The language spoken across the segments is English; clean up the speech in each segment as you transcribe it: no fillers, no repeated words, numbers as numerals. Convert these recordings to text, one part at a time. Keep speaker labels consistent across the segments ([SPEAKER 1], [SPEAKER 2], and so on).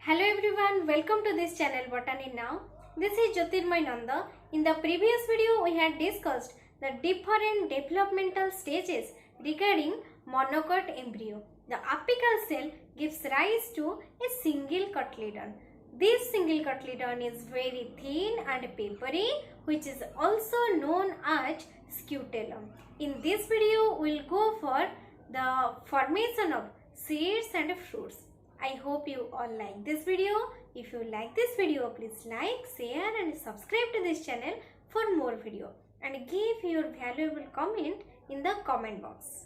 [SPEAKER 1] Hello everyone, welcome to this channel Botany Now. This is Jyotirmay Nanda. In the previous video, we had discussed the different developmental stages regarding monocot embryo. The apical cell gives rise to a single cotyledon. This single cotyledon is very thin and papery, which is also known as scutellum. In this video, we will go for the formation of seeds and fruits. I hope you all like this video. If you like this video, please like, share and subscribe to this channel for more video and give your valuable comment in the comment box.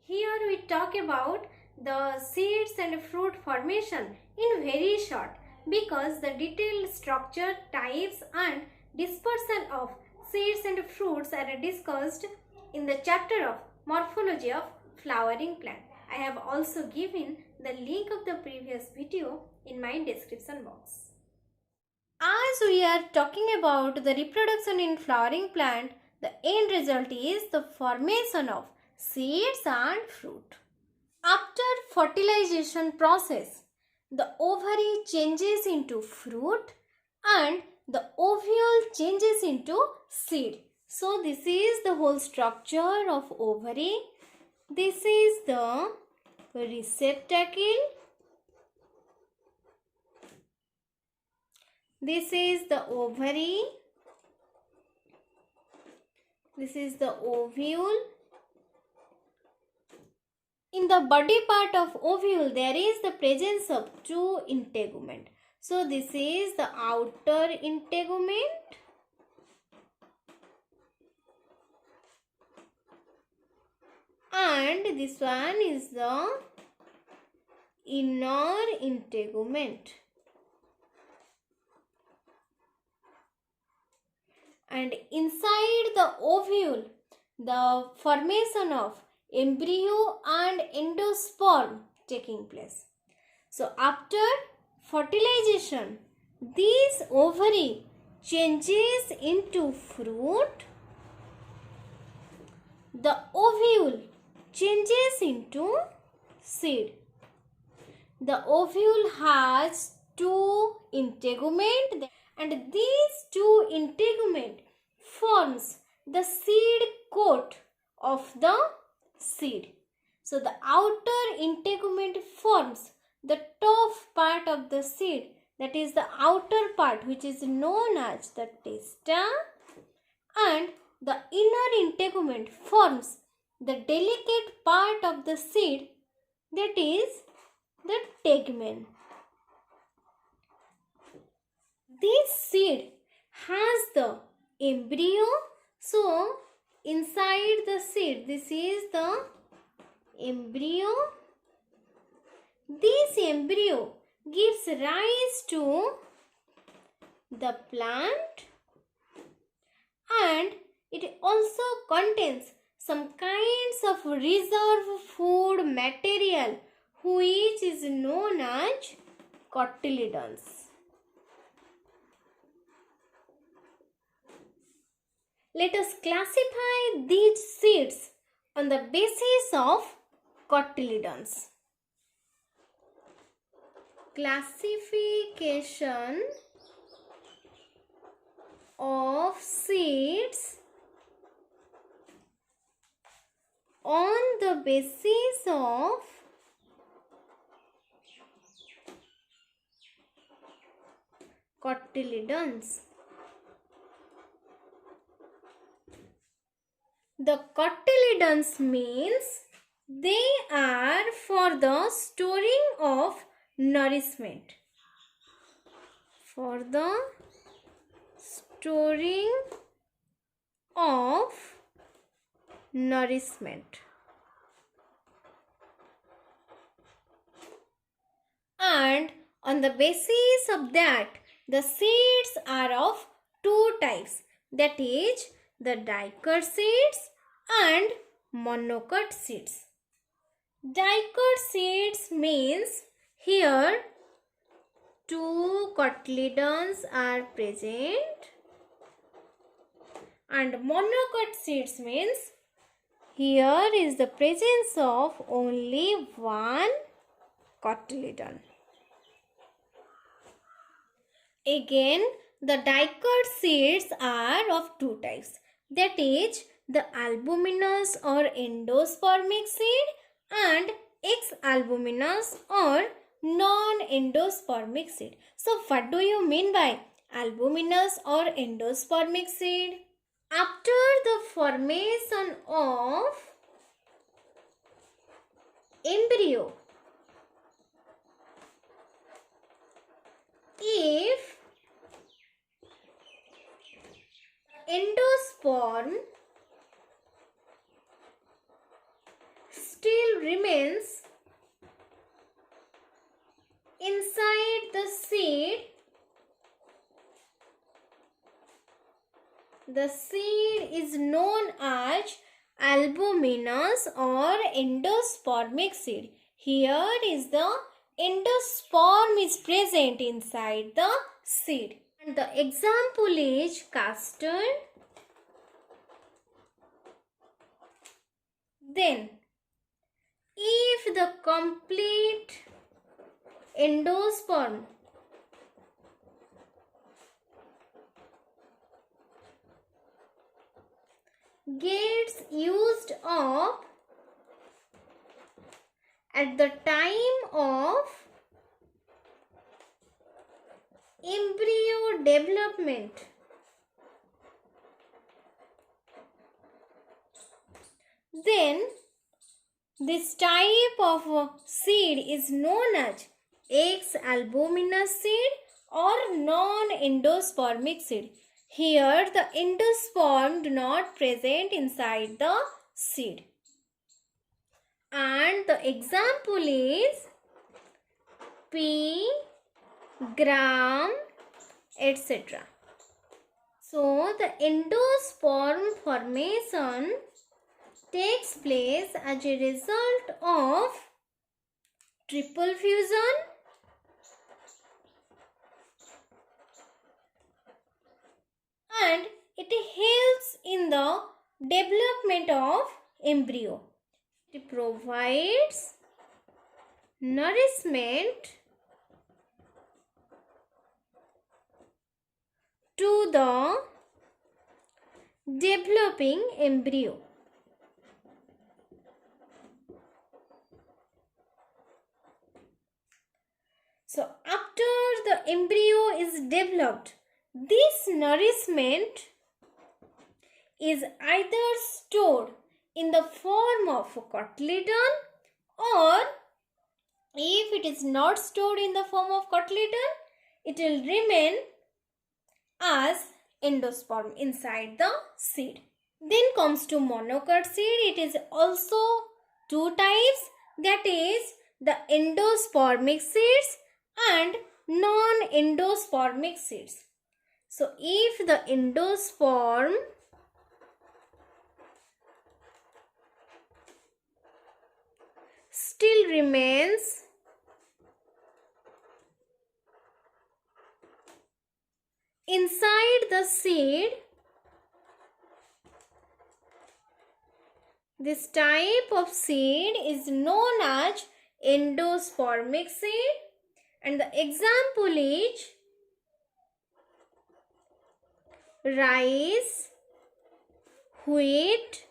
[SPEAKER 1] Here we talk about the seeds and fruit formation in very short because the detailed structure, types and dispersal of seeds and fruits are discussed in the chapter of morphology of flowering plant. I have also given the link of the previous video in my description box. As we are talking about the reproduction in flowering plant, the end result is the formation of seeds and fruit. After fertilization process, the ovary changes into fruit and the ovule changes into seed. So this is the whole structure of ovary. This is the receptacle. This is the ovary. This is the ovule. In the body part of ovule, there is the presence of two integument. So this is the outer integument. And this one is the inner integument. And inside the ovule, the formation of embryo and endosperm taking place. So after fertilization, this ovary changes into fruit. The ovule changes into seed. The ovule has two integument and these two integument forms the seed coat of the seed. So the outer integument forms the top part of the seed, that is the outer part which is known as the testa, and the inner integument forms the delicate part of the seed, that is the tegument. This seed has the embryo. So inside the seed, this is the embryo. This embryo gives rise to the plant and it also contains some kinds of reserve food material which is known as cotyledons. Let us classify these seeds on the basis of cotyledons. Classification of seeds on the basis of cotyledons. The cotyledons means they are for the storing of nourishment. For the storing of nourishment. And on the basis of that, the seeds are of two types, that is the Dicot seeds and Monocot seeds. Dicot seeds means here two cotyledons are present, and Monocot seeds means Here is the presence of only one cotyledon. Again, the dicot seeds are of two types. That is, the albuminous or endospermic seed and X-albuminous or non-endospermic seed. So, what do you mean by albuminous or endospermic seed? After the formation of embryo, if endosperm still remains inside the seed is known as albuminous or endospermic seed. Here is the endosperm is present inside the seed. And the example is custard. Then, if the complete endosperm gets used up at the time of embryo development, then this type of seed is known as X-albuminous seed or non-endospermic seed. Here the endosperm do not present inside the seed. And the example is pea, gram, etc. So the endosperm formation takes place as a result of triple fusion and it helps in the development of embryo. It provides nourishment to the developing embryo. So after the embryo is developed, this nourishment is either stored in the form of a cotyledon, or if it is not stored in the form of cotyledon, it will remain as endosperm inside the seed. Then comes to monocot seed. It is also two types, that is the endospermic seeds and non-endospermic seeds. So if the endosperm still remains inside the seed, this type of seed is known as endospermic seed, and the example is rice, wheat,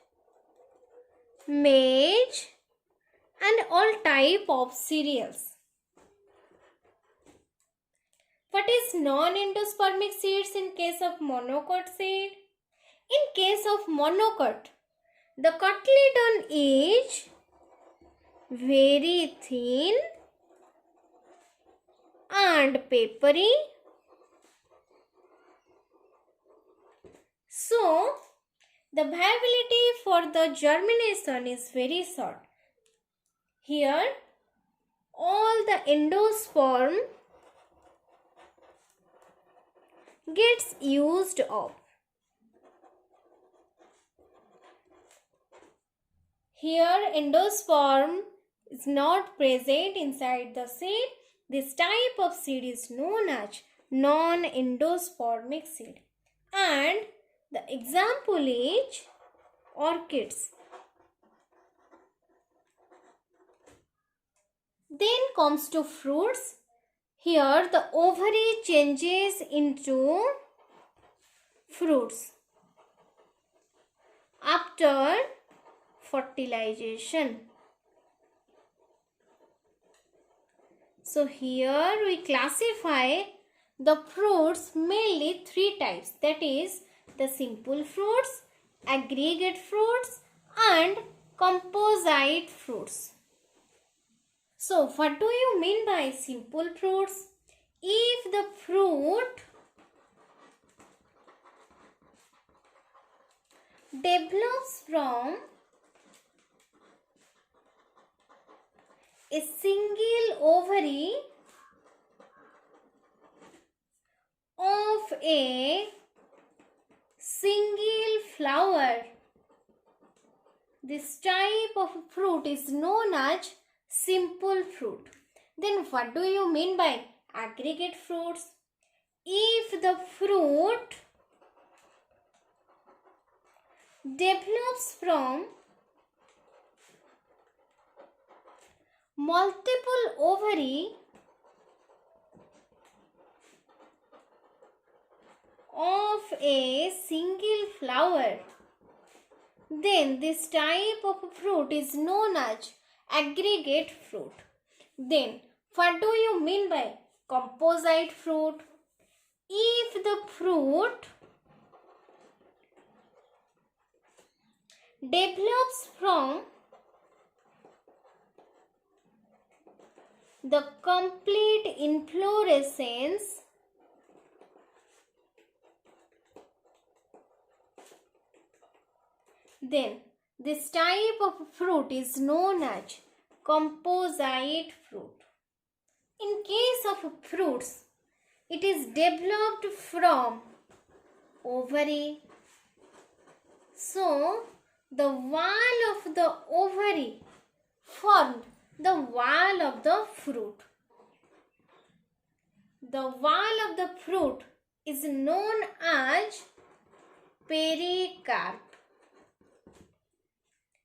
[SPEAKER 1] maize and all type of cereals. What is non-endospermic seeds in case of monocot seed? In case of monocot, the cotyledon is very thin and papery. So, the viability for the germination is very short. Here, all the endosperm gets used up. Here, endosperm is not present inside the seed. This type of seed is known as non-endospermic seed. And the example is orchids. Then comes to fruits. Here the ovary changes into fruits after fertilization. So here we classify the fruits mainly three types, that is the simple fruits, aggregate fruits and composite fruits. So what do you mean by simple fruits? If the fruit develops from a single ovary of a single flower, this type of fruit is known as simple fruit. Then what do you mean by aggregate fruits? If the fruit develops from multiple ovary of a single flower, then this type of fruit is known as aggregate fruit. Then what do you mean by composite fruit? If the fruit develops from the complete inflorescence then this type of fruit is known as composite fruit. In case of fruits, it is developed from ovary. So, the wall of the ovary formed the wall of the fruit. The wall of the fruit is known as pericarp.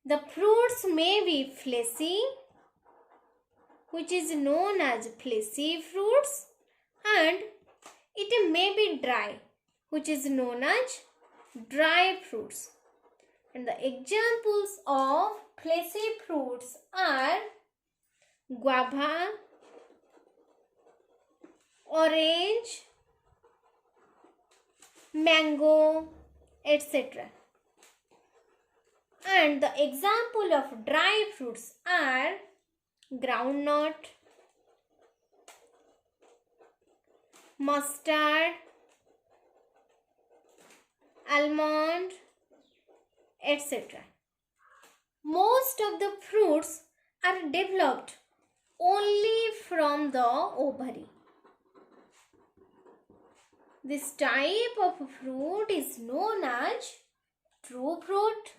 [SPEAKER 1] The fruits may be fleshy, which is known as fleshy fruits, and it may be dry, which is known as dry fruits. And the examples of fleshy fruits are guava, orange, mango, etc. And the example of dry fruits are groundnut, mustard, almond, etc. Most of the fruits are developed only from the ovary. This type of fruit is known as true fruit.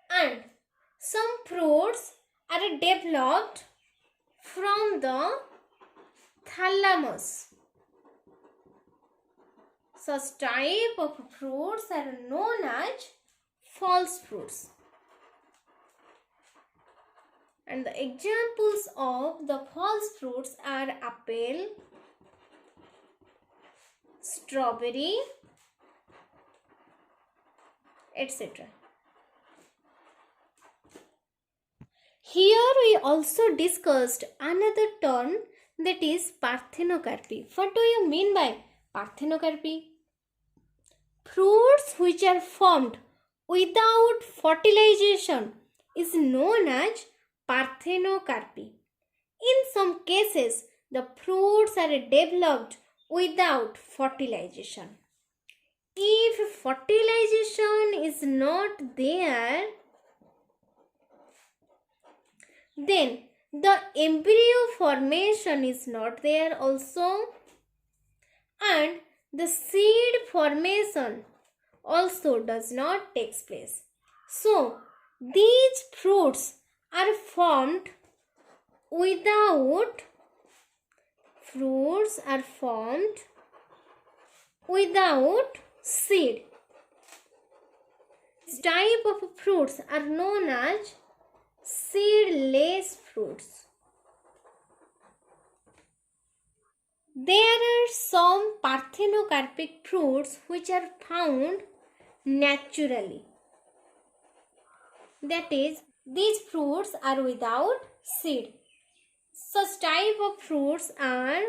[SPEAKER 1] And some fruits are developed from the thalamus. Such type of fruits are known as false fruits. And the examples of the false fruits are apple, strawberry, etc. Here we also discussed another term, that is parthenocarpy. What do you mean by parthenocarpy? Fruits which are formed without fertilization is known as parthenocarpy. In some cases, the fruits are developed without fertilization. If fertilization is not there, then the embryo formation is not there also, and the seed formation also does not take place. So, these fruits are formed without seed. These type of fruits are known as seedless fruits. There are some parthenocarpic fruits which are found naturally. That is, these fruits are without seed. Such type of fruits are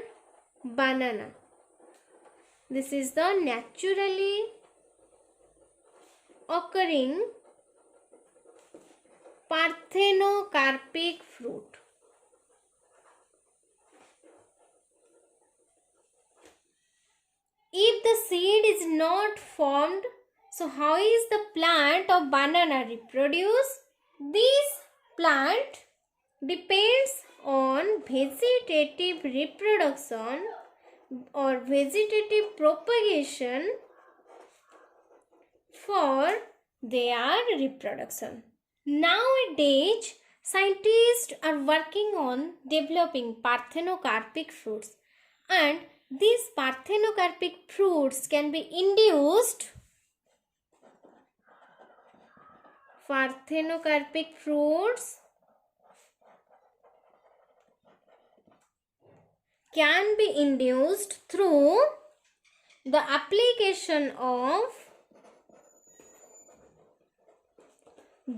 [SPEAKER 1] banana. This is the naturally occurring parthenocarpic fruit. If the seed is not formed, so how is the plant of banana reproduced? This plant depends on vegetative reproduction or vegetative propagation for their reproduction. Nowadays, scientists are working on developing parthenocarpic fruits, and these parthenocarpic fruits can be induced. Parthenocarpic fruits can be induced through the application of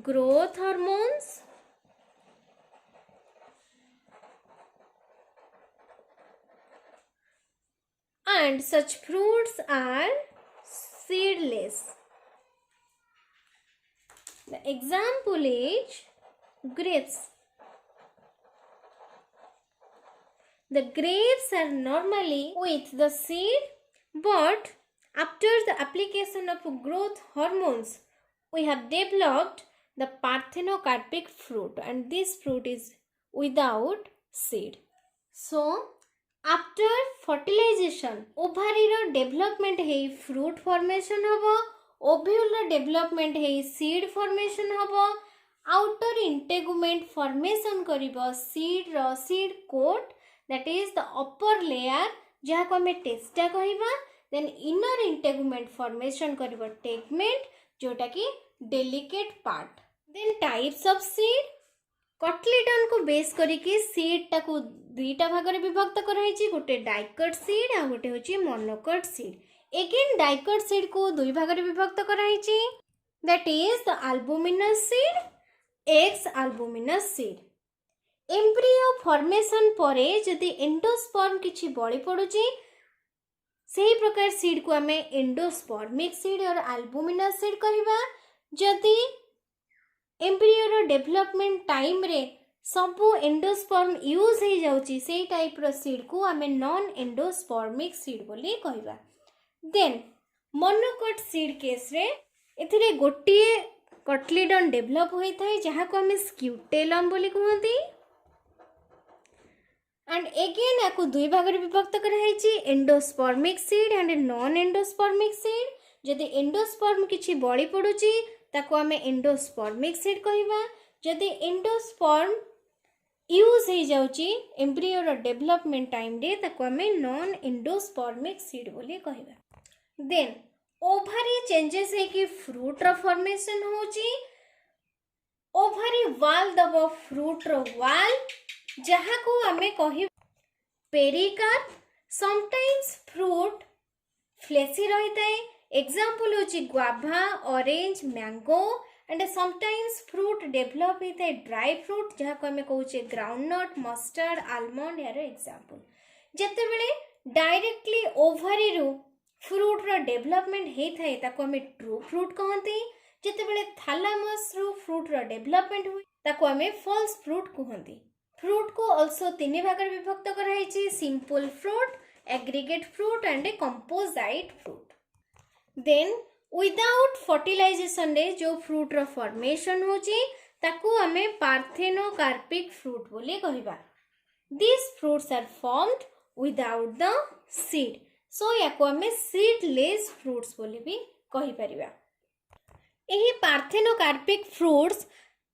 [SPEAKER 1] growth hormones and such fruits are seedless. The example is grapes. The grapes are normally with the seed, but after the application of growth hormones, we have developed the parthenocarpic fruit, and this fruit is without seed. So, after fertilisation, ovary development है fruit formation हबो, ovule development है seed formation हबो, outer integument formation करिबो seed coat, that is the upper layer जहाँ को हमें टेस्टा कहिबा, then inner integument formation करिबो tegment जोटा की delicate part. Then types of seed, कटलीडन को बेस करिकी सीड टाकू दुईटा भागरे विभक्त कराइछि, गोटे डाइकट सीड आ गोटे होछि monocot seed. Again dicot seed को दुई भागरे विभक्त कराइछि, that is the albuminous seed, ex albuminous seed. Embryo formation परे जदि एंडोस्पर्म किछि बळी पडुछि, सेही प्रकार सीड को हमें एंडोस्पर्मिक सीड और अल्बुमिनस सीड कहिबा. जदि एम्ब्रियो डेवलपमेंट टाइम रे सबू एंडोस्पर्म यूज हो जाउची, से टाइप रो सीड को हमें नॉन एंडोस्पर्मिक सीड बोली कहिबा. देन मोनोकट सीड केस रे एथिरे गोटिए कटलीडन डेवलप होई थाए जहा को हमें स्क्यूटेलम बोली कहंती, एंड अगेन याकू दुई भाग रे विभक्त कराइछि, endospermic seed and non endospermic seed. जदि एंडोस्पर्म किछि बळी पडुची ताको आमे एंडोस्पर्मिक सीड कहिबा. जदि एंडोस्पर्म यूज हो जाउची एम्ब्रियो रो डेवलपमेंट टाइम रे ताको आमे नॉन एंडोस्पर्मिक सीड बोली कहिबा. देन ओवरी चेंजेस है कि फ्रूट रो फॉर्मेशन होची. ओवरी वॉल दबो फ्रूट रो वॉल जहा को आमे कहि पेरिकार्प. समटाइम्स फ्रूट फ्लेसी रहिताए. एग्जाम्पल होची guava, orange, mango. And sometimes fruit develop होता है ड्राई फ्रूट जहाँ को आमे कहूचे ग्राउंडनट, मस्टर्ड, आलमंड यार एग्जाम्पल. जेते बेले डायरेक्टली ओवरी रो फ्रूट रो डेवलपमेंट होता है ताको आमे ट्रू फ्रूट कहते. जेते बेले थैलामस रो फ्रूट रो डेवलपमेंट हुए ताको आमे फॉल्स फ्रूट कहते. फ्रूट को आल्सो तीन भाग में विभक्त कराइछि, simple fruit, aggregate fruit and a composite fruit. Then without fertilization रे जो फ्रूट रो फॉर्मेशन होची ताकू हमें पार्थेनोकार्पिक फ्रूट बोली कहिबा. This fruits are formed without the seed, so याकू हमें सीडलेस फ्रूट्स बोली भी कहि परिबा. एही पार्थेनोकार्पिक फ्रूट्स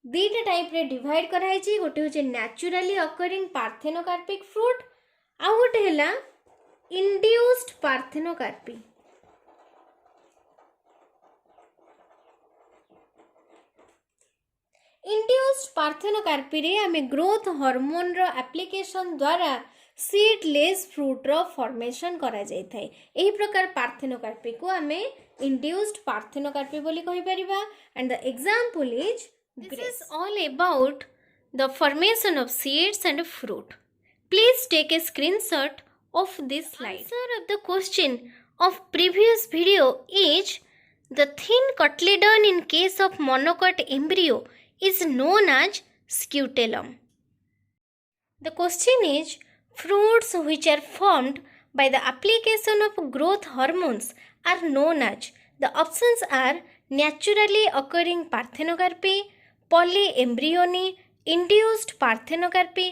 [SPEAKER 1] दीटा टाइप रे डिवाइड कराइछि. गोटे होचे नेचुरली अकरिंग पार्थेनोकार्पिक फ्रूट, आ गोटे हैला इंड्यूस्ड पार्थेनोकार्पी. इंड्यूस्ड पार्थेनोकार्पी रे आमे ग्रोथ हार्मोन रो एप्लीकेशन द्वारा सीडलेस फ्रूट रो फॉर्मेशन करा जाय थाए। एही प्रकार पार्थेनोकार्पी को आमे इंड्यूस्ड पार्थेनोकार्पी बोली कहि परिबा and the example is this is all about the formation of seeds and fruit. Please take a screenshot of this slide. Answer of the question of previous video is the thin cotyledon in case of monocot embryo is known as scutellum. The question is fruits which are formed by the application of growth hormones are known as. The options are naturally occurring parthenocarpy, polyembryony, induced parthenocarpy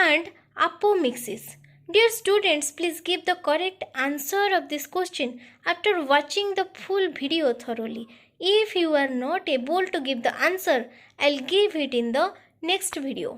[SPEAKER 1] and apomixis. Dear students, please give the correct answer of this question after watching the full video thoroughly. If you are not able to give the answer, I'll give it in the next video.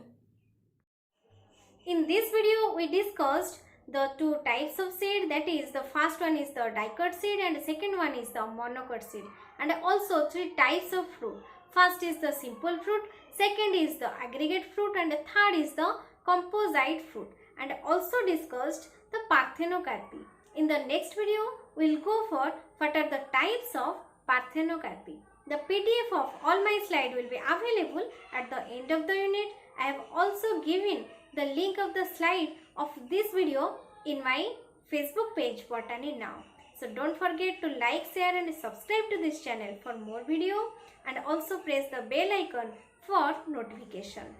[SPEAKER 1] In this video, we discussed the two types of seed, that is the first one is the Dicot seed and the second one is the Monocot seed, and also three types of fruit. First is the simple fruit, second is the aggregate fruit and the third is the composite fruit, and also discussed the Parthenocarpy. In the next video, we will go for what are the types of Parthenocarpy. The PDF of all my slides will be available at the end of the unit. I have also given the link of the slide of this video in my Facebook page Botany Now. So don't forget to like, share and subscribe to this channel for more video, and also press the bell icon for notification.